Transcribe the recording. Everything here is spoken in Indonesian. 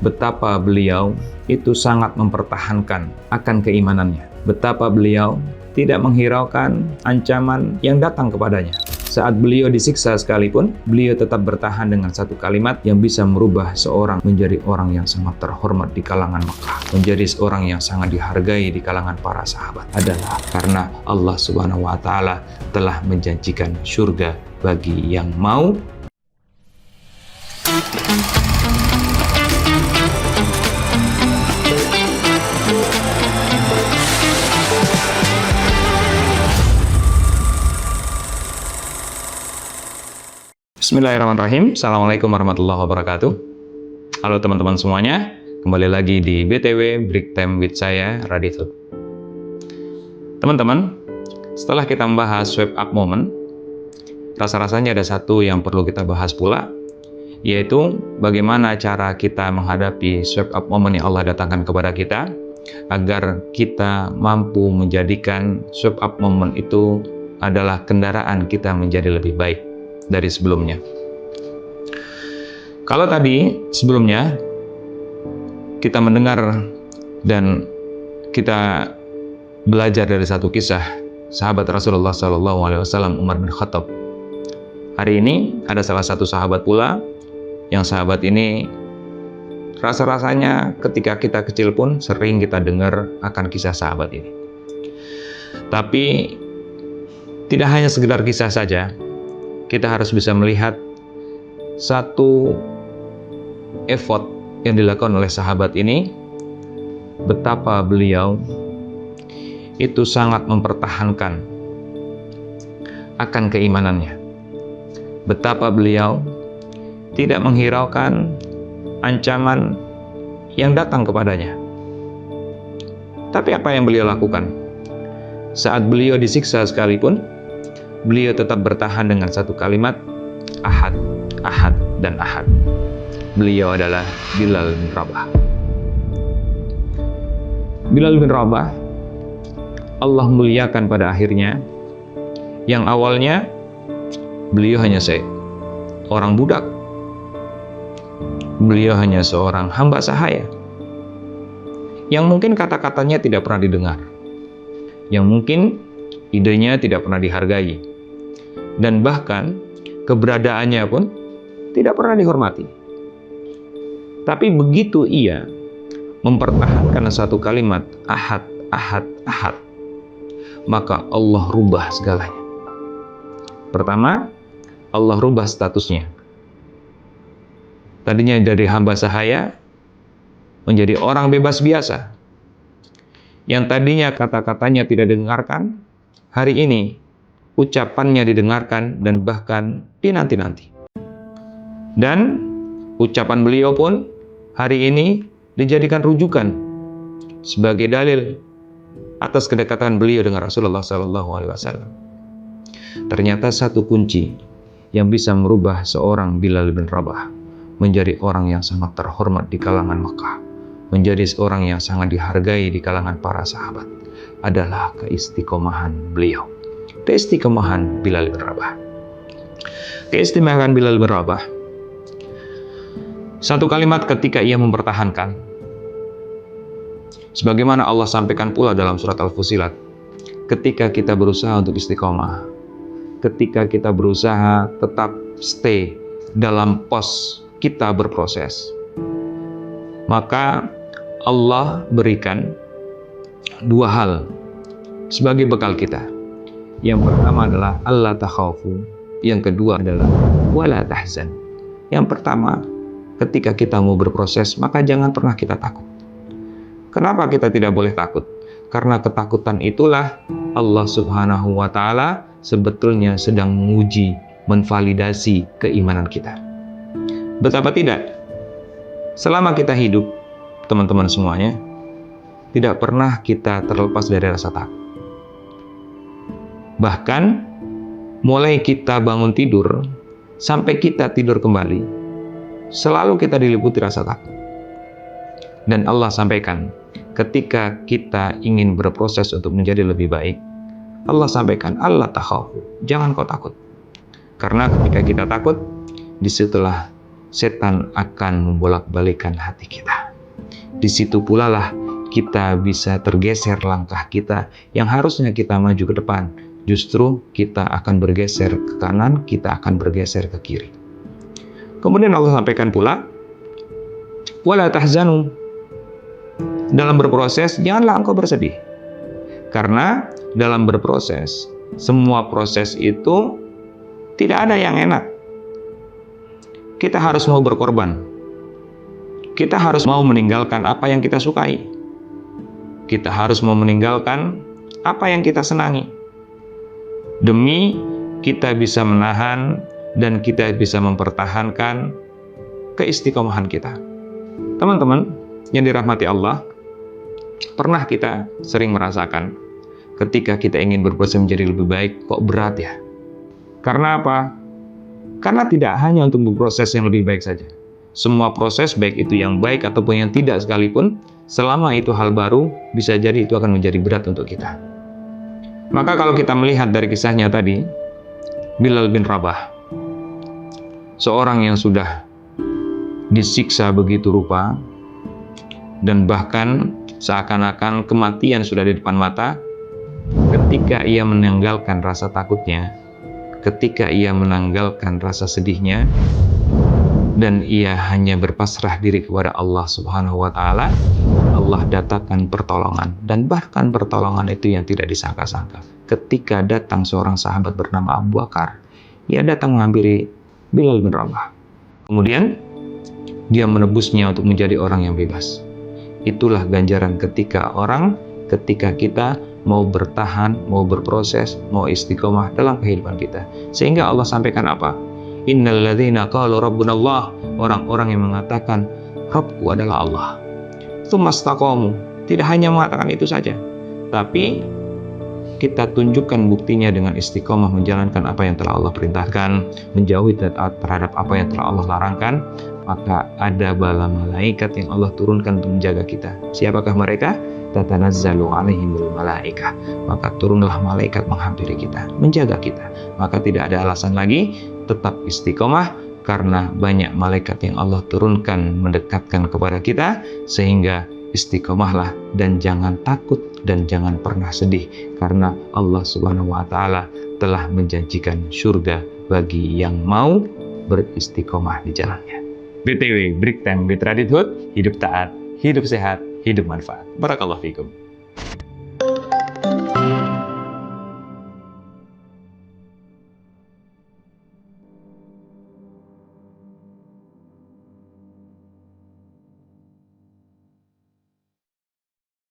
betapa beliau itu sangat mempertahankan akan keimanannya. Betapa beliau tidak menghiraukan ancaman yang datang kepadanya. Saat beliau disiksa sekalipun, beliau tetap bertahan dengan satu kalimat yang bisa merubah seorang menjadi orang yang sangat terhormat di kalangan Mekah, menjadi seorang yang sangat dihargai di kalangan para sahabat. Adalah karena Allah Subhanahu wa Ta'ala telah menjanjikan surga bagi yang mau. Bismillahirrahmanirrahim. Assalamualaikum warahmatullahi wabarakatuh. Halo teman-teman semuanya, kembali lagi di BTW Break Time with saya, Raditya. Teman-teman, setelah kita membahas swipe up moment, rasa-rasanya ada satu yang perlu kita bahas pula, yaitu bagaimana cara kita menghadapi swipe up moment yang Allah datangkan kepada kita, agar kita mampu menjadikan swipe up moment itu adalah kendaraan kita menjadi lebih baik dari sebelumnya. Kalau tadi sebelumnya kita mendengar dan kita belajar dari satu kisah sahabat Rasulullah SAW, Umar bin Khattab. Hari ini ada salah satu sahabat pula yang sahabat ini rasa-rasanya ketika kita kecil pun sering kita dengar akan kisah sahabat ini. Tapi tidak hanya sekedar kisah saja, kita harus bisa melihat satu effort yang dilakukan oleh sahabat ini, betapa beliau itu sangat mempertahankan akan keimanannya. Betapa beliau tidak menghiraukan ancaman yang datang kepadanya. Tapi apa yang beliau lakukan? Saat beliau disiksa sekalipun, beliau tetap bertahan dengan satu kalimat, Ahad, Ahad, dan Ahad. Beliau adalah Bilal bin Rabah. Bilal bin Rabah, Allah muliakan pada akhirnya. Yang awalnya, beliau hanya seorang budak. Beliau hanya seorang hamba sahaya. Yang mungkin kata-katanya tidak pernah didengar. Yang mungkin idenya tidak pernah dihargai. Dan bahkan keberadaannya pun tidak pernah dihormati. Tapi begitu ia mempertahankan satu kalimat Ahad, Ahad, Ahad, maka Allah rubah segalanya. Pertama, Allah rubah statusnya. Tadinya dari hamba sahaya menjadi orang bebas biasa. Yang tadinya kata-katanya tidak didengarkan, hari ini ucapannya didengarkan dan bahkan dinanti-nanti. Dan ucapan beliau pun hari ini dijadikan rujukan sebagai dalil atas kedekatan beliau dengan Rasulullah SAW. Ternyata satu kunci yang bisa merubah seorang Bilal bin Rabah menjadi orang yang sangat terhormat di kalangan Mekah, menjadi seorang yang sangat dihargai di kalangan para sahabat, adalah keistiqomahan beliau. Keistiqomahan Bilal bin Rabah. Keistimewakan Bilal bin Rabah, satu kalimat ketika ia mempertahankan, sebagaimana Allah sampaikan pula dalam surat Al-Fusilat, ketika kita berusaha untuk istiqomah, ketika kita berusaha tetap stay dalam pos kita berproses, maka Allah berikan dua hal sebagai bekal kita. Yang pertama adalah Allah takhafu, yang kedua adalah wala tahzan. Yang pertama, ketika kita mau berproses, maka jangan pernah kita takut. Kenapa kita tidak boleh takut? Karena ketakutan itulah Allah Subhanahu wa Ta'ala sebetulnya sedang menguji, menvalidasi keimanan kita. Betapa tidak? Selama kita hidup, teman-teman semuanya, tidak pernah kita terlepas dari rasa takut. Bahkan mulai kita bangun tidur sampai kita tidur kembali, selalu kita diliputi rasa takut. Dan Allah sampaikan, ketika kita ingin berproses untuk menjadi lebih baik, Allah sampaikan, Allah takhafu, jangan kau takut. Karena ketika kita takut, disitulah setan akan membolak-balikan hati kita. Di situ pula lah kita bisa tergeser langkah kita yang harusnya kita maju ke depan. Justru kita akan bergeser ke kanan, kita akan bergeser ke kiri. Kemudian Allah sampaikan pula, wala tahzanu. Dalam berproses, janganlah engkau bersedih. Karena dalam berproses, semua proses itu tidak ada yang enak. Kita harus mau berkorban. Kita harus mau meninggalkan apa yang kita sukai. Kita harus mau meninggalkan apa yang kita senangi. Demi kita bisa menahan dan kita bisa mempertahankan keistiqomahan kita. Teman-teman yang dirahmati Allah, pernah kita sering merasakan ketika kita ingin berproses menjadi lebih baik, kok berat ya? Karena apa? Karena tidak hanya untuk berproses yang lebih baik saja. Semua proses, baik itu yang baik ataupun yang tidak sekalipun, selama itu hal baru, bisa jadi itu akan menjadi berat untuk kita. Maka kalau kita melihat dari kisahnya tadi, Bilal bin Rabah, seorang yang sudah disiksa begitu rupa, dan bahkan seakan-akan kematian sudah di depan mata, ketika ia menanggalkan rasa takutnya, ketika ia menanggalkan rasa sedihnya, dan ia hanya berpasrah diri kepada Allah Subhanahu wa Ta'ala, Allah datangkan pertolongan, dan bahkan pertolongan itu yang tidak disangka-sangka. Ketika datang seorang sahabat bernama Abu Bakar, ia datang menghampiri Bilal bin Rabah. Kemudian dia menebusnya untuk menjadi orang yang bebas. Itulah ganjaran ketika kita mau bertahan, mau berproses, mau istiqomah dalam kehidupan kita. Sehingga Allah sampaikan apa? Innal ladzina qalu rabbuna Allah, orang-orang yang mengatakan Rabbku adalah Allah. Tsumastaqamu, tidak hanya mengatakan itu saja, tapi kita tunjukkan buktinya dengan istiqomah menjalankan apa yang telah Allah perintahkan, menjauhi terhadap apa yang telah Allah larangkan, maka ada bala malaikat yang Allah turunkan untuk menjaga kita. Siapakah mereka? Tatanazzalu alaihimul malaikah. Maka turunlah malaikat menghampiri kita, menjaga kita. Maka tidak ada alasan lagi, tetap istiqomah, karena banyak malaikat yang Allah turunkan mendekatkan kepada kita, sehingga istiqomahlah dan jangan takut dan jangan pernah sedih, karena Allah Subhanahu wa Ta'ala telah menjanjikan surga bagi yang mau beristiqomah di jalannya. BTW, break time with Radit Hood, hidup taat, hidup sehat, hidup manfaat. Barakallahu fikum.